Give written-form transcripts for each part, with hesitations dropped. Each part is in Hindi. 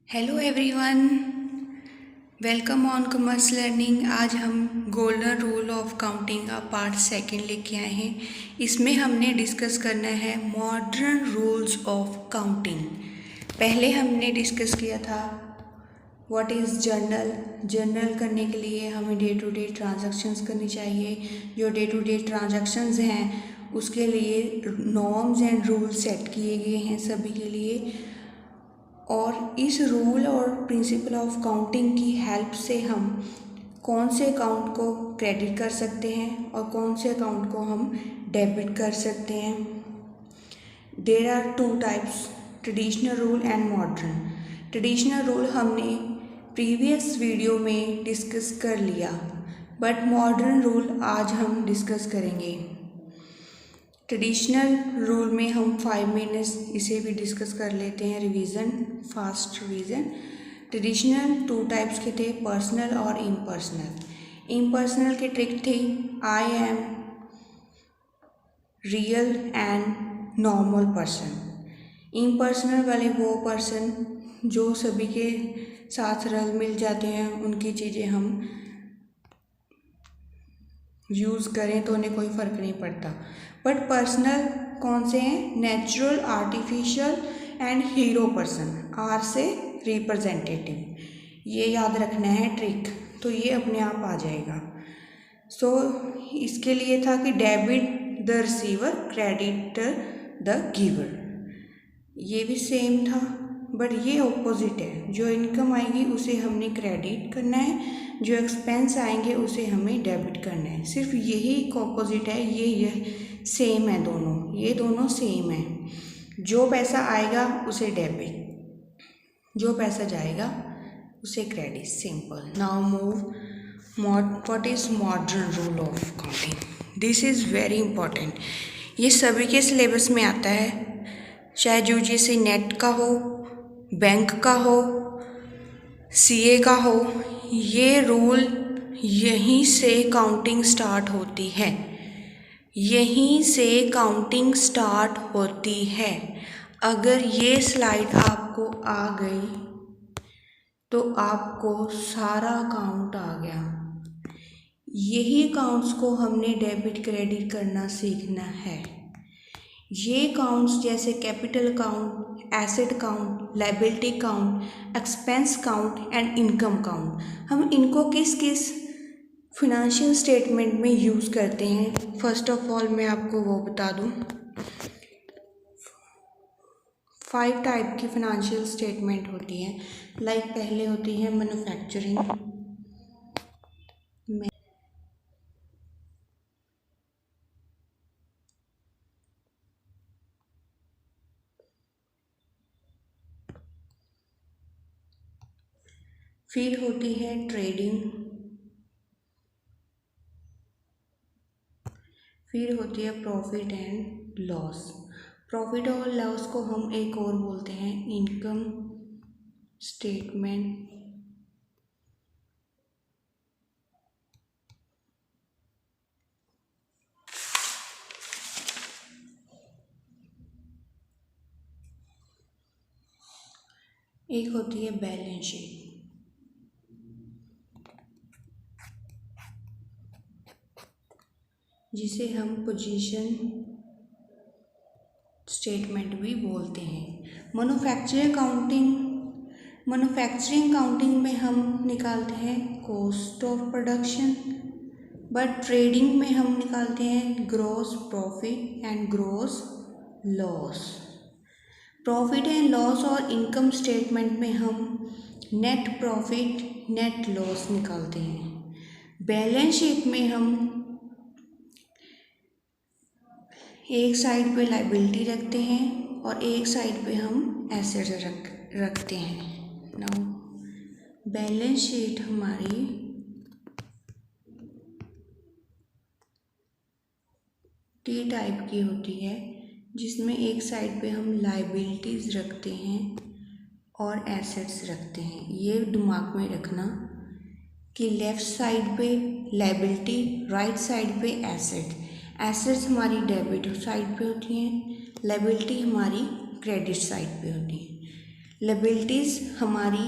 Hello everyone, welcome on commerce learning. आज हम गोल्डन रूल ऑफ काउंटिंग का पार्ट सेकंड लेके आए हैं। इसमें हमने डिस्कस करना है मॉडर्न रूल्स ऑफ काउंटिंग। पहले हमने डिस्कस किया था व्हाट इज़ जर्नल। जर्नल करने के लिए हमें डे टू डे ट्रांजैक्शंस करनी चाहिए। जो डे टू डे ट्रांजैक्शंस हैं उसके लिए नॉर्म्स एंड रूल्स सेट किए गए हैं सभी के लिए, और इस रूल और प्रिंसिपल ऑफ काउंटिंग की हेल्प से हम कौन से अकाउंट को क्रेडिट कर सकते हैं और कौन से अकाउंट को हम डेबिट कर सकते हैं। There are two types, traditional rule and modern. Traditional rule हमने प्रीवियस वीडियो में डिस्कस कर लिया, बट मॉडर्न रूल आज हम डिस्कस करेंगे। ट्रेडिशनल रूल में हम 5 मिनट्स इसे भी डिस्कस कर लेते हैं, revision, fast revision. Traditional two types के थे, पर्सनल और इम्पर्सनल। इम्पर्सनल की ट्रिक थी I am real and normal person. Impersonal वाले वो पर्सन जो सभी के साथ रल मिल जाते हैं, उनकी चीज़ें हम यूज़ करें तो उन्हें कोई फ़र्क नहीं पड़ता। बट पर्सनल कौन से हैं? Natural, artificial and hero person. R से रिप्रेजेंटेटिव, ये याद रखना है ट्रिक, तो ये अपने आप आ जाएगा। सो इसके लिए था कि debit the receiver, credit the giver. ये भी सेम था, बट ये ऑपोजिट है। जो इनकम आएगी उसे हमने क्रेडिट करना है, जो एक्सपेंस आएंगे उसे हमें डेबिट करना है। सिर्फ यही एक ऑपोजिट है, ये सेम है दोनों, ये दोनों सेम है। जो पैसा आएगा उसे डेबिट, जो पैसा जाएगा उसे credit. Simple. Now move what is modern rule of counting. This is very important. ये सभी के सिलेबस में आता है, चाहे यूजीसी नेट का हो, बैंक का हो, सीए का हो। ये रूल यहीं से काउंटिंग स्टार्ट होती है, यहीं से काउंटिंग स्टार्ट होती है। अगर ये स्लाइड आपको आ गई तो आपको सारा काउंट आ गया। यही काउंट्स को हमने डेबिट क्रेडिट करना सीखना है। ये काउंट्स जैसे capital count, asset count, liability count, expense count and income count, हम इनको किस किस फिनेंशियल स्टेटमेंट में यूज़ करते हैं। फर्स्ट ऑफ ऑल मैं आपको वो बता दूं, 5 टाइप की फिनेंशियल स्टेटमेंट होती है। लाइक पहले होती है मैन्युफैक्चरिंग, फिर होती है ट्रेडिंग, फिर होती है प्रॉफिट एंड लॉस। प्रॉफिट और लॉस को हम एक और बोलते हैं इनकम स्टेटमेंट। एक होती है बैलेंस शीट। जिसे हम पोजीशन स्टेटमेंट भी बोलते हैं। मैन्युफैक्चरिंग काउंटिंग में हम निकालते हैं cost of production, but trading में हम निकालते हैं gross profit and gross loss. Profit and loss और इनकम स्टेटमेंट में हम नेट प्रॉफिट, नेट लॉस निकालते हैं। बैलेंस शीट में हम एक साइड पे लायबिलिटी रखते हैं और एक साइड पे हम एसेट रखते हैं। नाउ बैलेंस शीट हमारी टी टाइप की होती है, जिसमें एक साइड पे हम लायबिलिटीज़ रखते हैं और एसेट्स रखते हैं। ये दिमाग में रखना कि लेफ़्ट साइड पे लायबिलिटी, राइट साइड पे एसेट। एसेट्स हमारी डेबिट साइड पे होती हैं, लायबिलिटी हमारी क्रेडिट साइड पे होती है। लायबिलिटीज़ हमारी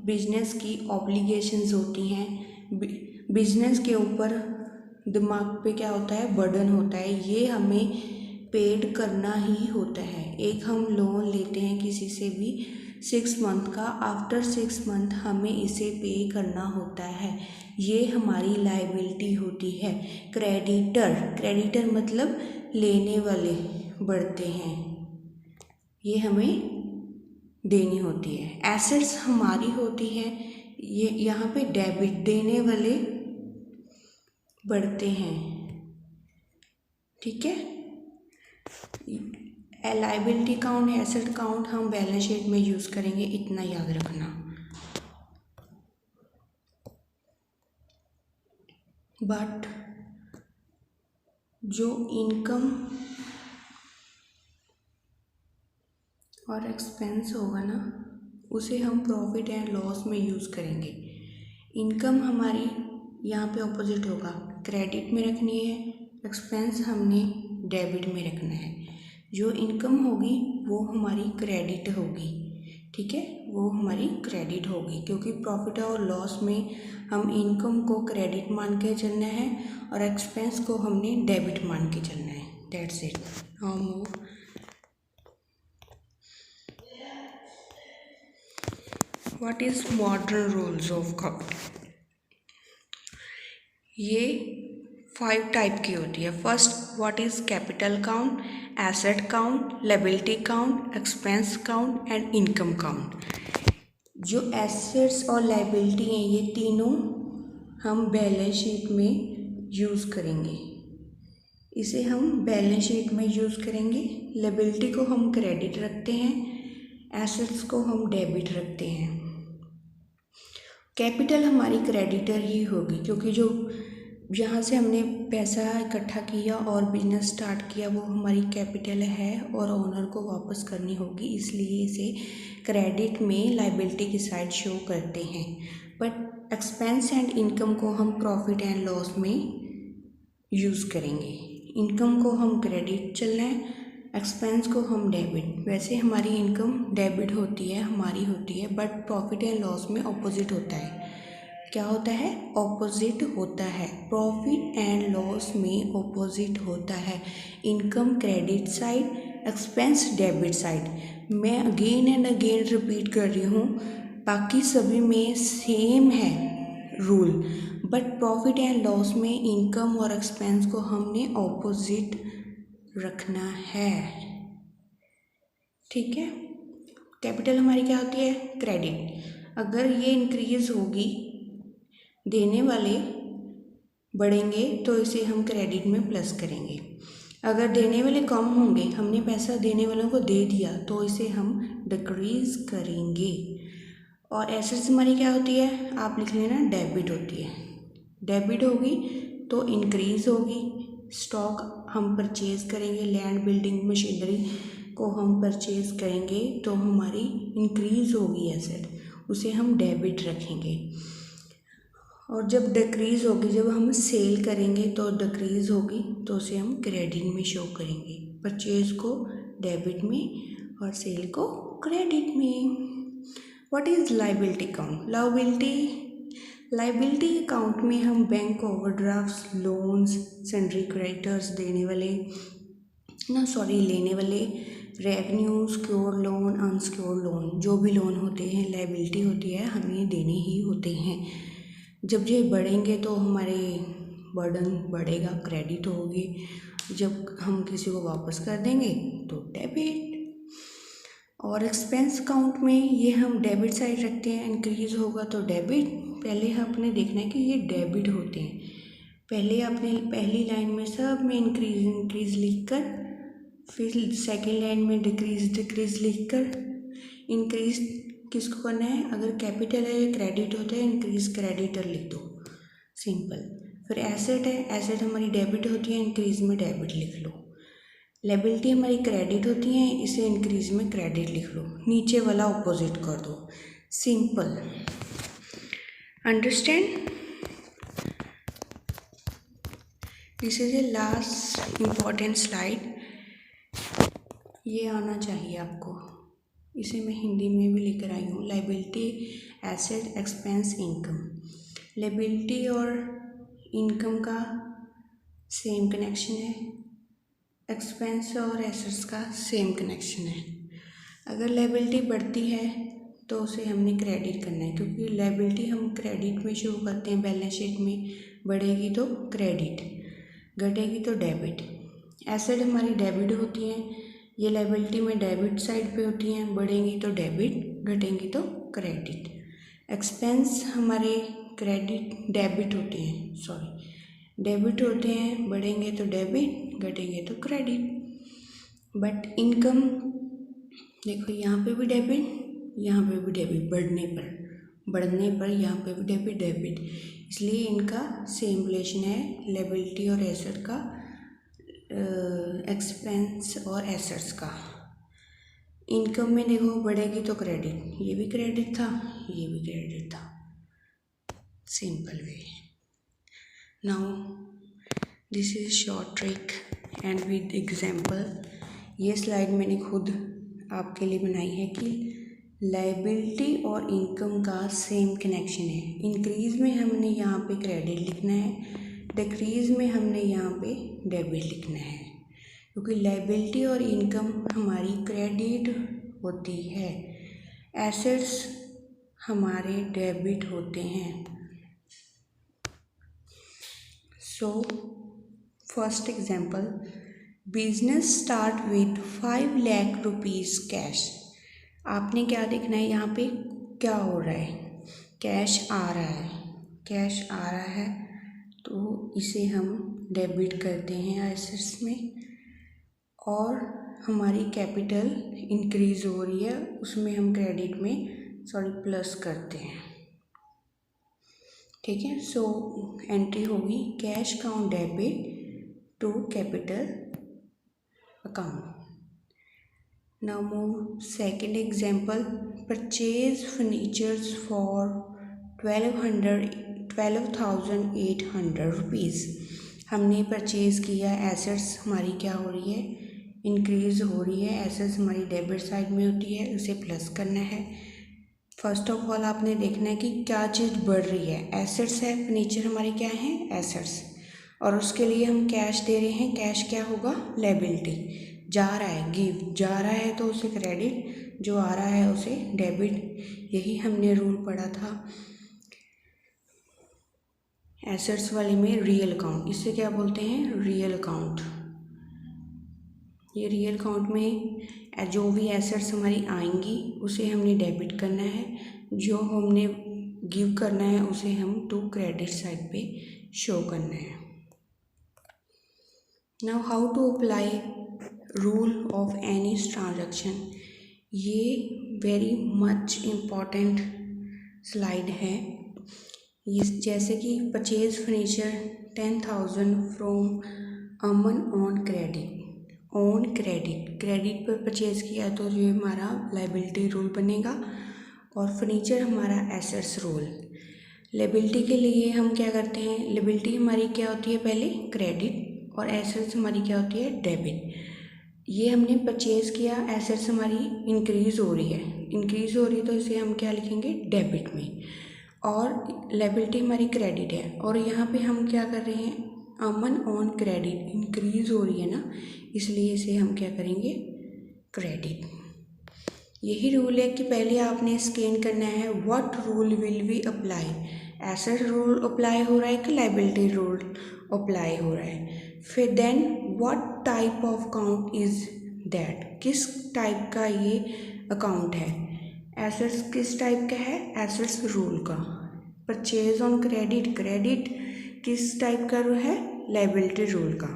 बिजनेस की ऑब्लिगेशंस होती हैं। बिजनेस के ऊपर दिमाग पे क्या होता है, बर्डन होता है, ये हमें पेड करना ही होता है। एक हम लोन लेते हैं किसी से भी 6 मंथ का, आफ्टर 6 मंथ हमें इसे पे करना होता है, ये हमारी लायबिलिटी होती है। क्रेडिटर मतलब लेने वाले बढ़ते हैं, ये हमें देनी होती है। एसेट्स हमारी होती है, ये यहाँ पे डेबिट देने वाले बढ़ते हैं, ठीक है। लायबिलिटी काउंट, एसेट काउंट हम बैलेंस शीट में यूज़ करेंगे, इतना याद रखना। बट जो इनकम और एक्सपेंस होगा ना, उसे हम प्रॉफिट एंड लॉस में यूज़ करेंगे। इनकम हमारी यहाँ पे ऑपोजिट होगा, क्रेडिट में रखनी है, एक्सपेंस हमने डेबिट में रखना है। जो इनकम होगी वो हमारी क्रेडिट होगी, ठीक है, वो हमारी क्रेडिट होगी, क्योंकि प्रॉफिट और लॉस में हम इनकम को क्रेडिट मान के चलना है और एक्सपेंस को हमने डेबिट मान के चलना है। That's it. Now move. What is modern rules of capital? ये 5 टाइप की होती है। First, what is capital count, asset count, liability count, expense count and income count. जो एसेट्स और लायबिलिटी हैं, ये तीनों हम बैलेंस शीट में यूज़ करेंगे। इसे हम बैलेंस शीट में यूज़ करेंगे। लायबिलिटी को हम क्रेडिट रखते हैं, एसेट्स को हम डेबिट रखते हैं। कैपिटल हमारी क्रेडिटर ही होगी, क्योंकि जो जहाँ से हमने पैसा इकट्ठा किया और बिजनेस स्टार्ट किया वो हमारी कैपिटल है और ओनर को वापस करनी होगी, इसलिए इसे क्रेडिट में लायबिलिटी की साइड शो करते हैं। बट एक्सपेंस एंड इनकम को हम प्रॉफिट एंड लॉस में यूज़ करेंगे। इनकम को हम क्रेडिट चलना है, एक्सपेंस को हम डेबिट। वैसे हमारी इनकम डेबिट होती है, हमारी होती है, बट प्रॉफिट एंड लॉस में ऑपोजिट होता है। क्या होता है? ऑपोजिट होता है। प्रॉफिट एंड लॉस में ऑपोजिट होता है। Income credit side, expense debit side. मैं अगेन एंड अगेन रिपीट कर रही हूँ, बाकी सभी में सेम है rule, but profit and loss में इनकम और एक्सपेंस को हमने ऑपोजिट रखना है, ठीक है। कैपिटल हमारी क्या होती है? क्रेडिट। अगर ये इंक्रीज होगी, देने वाले बढ़ेंगे तो इसे हम क्रेडिट में प्लस करेंगे। अगर देने वाले कम होंगे, हमने पैसा देने वालों को दे दिया, तो इसे हम डिक्रीज करेंगे। और एसेट्स हमारी क्या होती है? आप लिख लेना, डेबिट होती है। डेबिट होगी तो इंक्रीज होगी। स्टॉक हम परचेज करेंगे, लैंड बिल्डिंग मशीनरी को हम परचेज करेंगे तो हमारी इंक्रीज होगी एसेट, उसे हम डेबिट रखेंगे। और जब डिक्रीज़ होगी, जब हम सेल करेंगे तो डिक्रीज़ होगी, तो उसे हम क्रेडिट में शो करेंगे। परचेज को डेबिट में और सेल को क्रेडिट में। What is liability count? Liability account में हम बैंक ओवरड्राफ्ट्स, लोन्स, सन्ड्री क्रेडिटर्स लेने वाले, revenue, secured loan, unsecured loan, जो भी लोन होते हैं लायबिलिटी होती है, हमें देने ही होते हैं। जब ये बढ़ेंगे तो हमारे बर्डन बढ़ेगा, क्रेडिट होगी। जब हम किसी को वापस कर देंगे तो डेबिट। और एक्सपेंस अकाउंट में ये हम डेबिट साइड रखते हैं, इंक्रीज होगा तो डेबिट। पहले आपने देखना है कि ये डेबिट होते हैं। पहले आपने पहली लाइन में सब में इंक्रीज लिखकर, फिर सेकेंड लाइन में डिक्रीज लिखकर, इंक्रीज किसको करना है? अगर कैपिटल है, क्रेडिट होता है, इंक्रीज क्रेडिटर लिख दो, सिंपल। फिर एसेट है, एसेट हमारी डेबिट होती है, इंक्रीज में डेबिट लिख लो। लायबिलिटी हमारी क्रेडिट होती है, इसे इंक्रीज में क्रेडिट लिख लो, नीचे वाला ऑपोजिट कर दो, simple. Understand? This is a last important slide, ये आना चाहिए आपको, इसे मैं हिंदी में भी लेकर आई हूँ। Liability, asset, expense, income. Liability और इनकम का सेम कनेक्शन है, एक्सपेंस और एसेट्स का सेम कनेक्शन है। अगर लायबिलिटी बढ़ती है तो उसे हमने क्रेडिट करना है, क्योंकि लायबिलिटी हम क्रेडिट में शो करते हैं बैलेंस शीट में। बढ़ेगी तो क्रेडिट, घटेगी तो डेबिट। एसेट हमारी डेबिट होती हैं, ये लायबिलिटी में डेबिट साइड पे होती हैं। बढ़ेंगी तो डेबिट, घटेंगी तो क्रेडिट। एक्सपेंस हमारे डेबिट होते हैं, डेबिट होते हैं। बढ़ेंगे तो डेबिट, घटेंगे तो क्रेडिट। बट इनकम देखो, यहाँ पे भी डेबिट, यहाँ पे भी डेबिट। बढ़ने पर यहाँ पे भी डेबिट, इसलिए इनका सेम रिलेशन है, लायबिलिटी और एसेट का, एक्सपेंस और एसेट्स का। इनकम में देखो, बढ़ेगी तो क्रेडिट, ये भी क्रेडिट था, ये भी क्रेडिट था, simple way. Now this is short trick and with example. ये स्लाइड मैंने खुद आपके लिए बनाई है कि लायबिलिटी और इनकम का सेम कनेक्शन है। इंक्रीज में हमने यहाँ पे क्रेडिट लिखना है, डिक्रीज में हमने यहाँ पे डेबिट लिखना है, क्योंकि लायबिलिटी और इनकम हमारी क्रेडिट होती है, एसेट्स हमारे डेबिट होते हैं। So first example, business start with 5 lakh rupees cash. आपने क्या देखना है, यहाँ पे क्या हो रहा है, कैश आ रहा है, तो इसे हम डेबिट करते हैं एसेट्स में। और हमारी कैपिटल इंक्रीज हो रही है, उसमें हम क्रेडिट में प्लस करते हैं। ठीक है, सो एंट्री होगी cash account debit to capital account. Now move second example, purchase furnitures for 12,800 rupees. हमने परचेज़ किया, एसेट्स हमारी क्या हो रही है, इंक्रीज़ हो रही है। एसेट्स हमारी डेबिट साइड में होती है, उसे प्लस करना है। फर्स्ट ऑफ ऑल आपने देखना है कि क्या चीज़ बढ़ रही है, एसेट्स है, फर्नीचर हमारी क्या है, एसेट्स, और उसके लिए हम कैश दे रहे हैं। कैश क्या होगा, लायबिलिटी। जा रहा है, गिव, जा रहा है तो उसे क्रेडिट, जो आ रहा है उसे डेबिट। यही हमने रूल पढ़ा था एसेट्स वाले में, रियल अकाउंट। इसे क्या बोलते हैं, रियल अकाउंट। ये रियल अकाउंट में जो भी एसेट्स हमारी आएंगी उसे हमने डेबिट करना है, जो हमने गिव करना है उसे हम टू क्रेडिट साइड पे शो करना है। Now how to apply rule of any transaction. ये वेरी मच इम्पॉर्टेंट स्लाइड है। ये जैसे कि purchase furniture 10,000 from Aman on credit पर परचेज़ किया तो ये हमारा लायबिलिटी रूल बनेगा, और फर्नीचर हमारा एसेट्स रूल। लायबिलिटी के लिए हम क्या करते हैं, लायबिलिटी हमारी क्या होती है, पहले क्रेडिट, और एसेट्स हमारी क्या होती है, डेबिट। ये हमने परचेज़ किया, एसेट्स हमारी इंक्रीज़ हो रही है तो इसे हम क्या लिखेंगे, डेबिट में, और लायबिलिटी हमारी क्रेडिट है, और यहाँ पे हम क्या कर रहे हैं, अमन ऑन क्रेडिट, इंक्रीज़ हो रही है ना, इसलिए इसे हम क्या करेंगे, क्रेडिट। यही रूल है कि पहले आपने स्कैन करना है, what rule will we apply, asset rule apply हो रहा है कि लायबिलिटी रूल अप्लाई हो रहा है। फिर then what type of account is that, किस टाइप का ये अकाउंट है। एसेट्स किस टाइप का है, एसेट्स रूल का। परचेज ऑन क्रेडिट किस टाइप का रूल है, लायबिलिटी रूल का।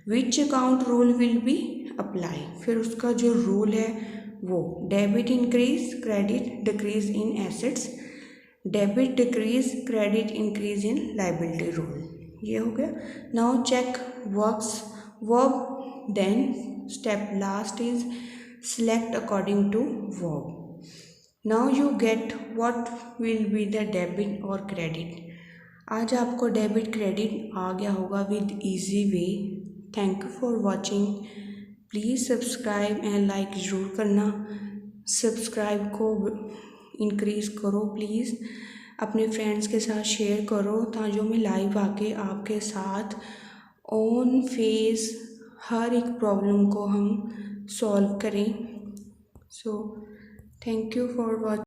Which account rule will be apply, फिर उसका जो रूल है वो debit increase, credit decrease in assets, debit decrease, credit increase in liability rule. ये हो गया। Now check verb, then step last is select according to verb. Now you get what will be the debit or credit. आज आपको डेबिट क्रेडिट आ गया होगा with easy way. Thank you for watching. Please subscribe and like ज़रूर करना। सब्सक्राइब को इंक्रीज़ करो प्लीज़, अपने फ्रेंड्स के साथ शेयर करो ताकि मैं लाइव आके आपके साथ ऑन फेस हर एक प्रॉब्लम को हम सॉल्व करें। So thank you for watching.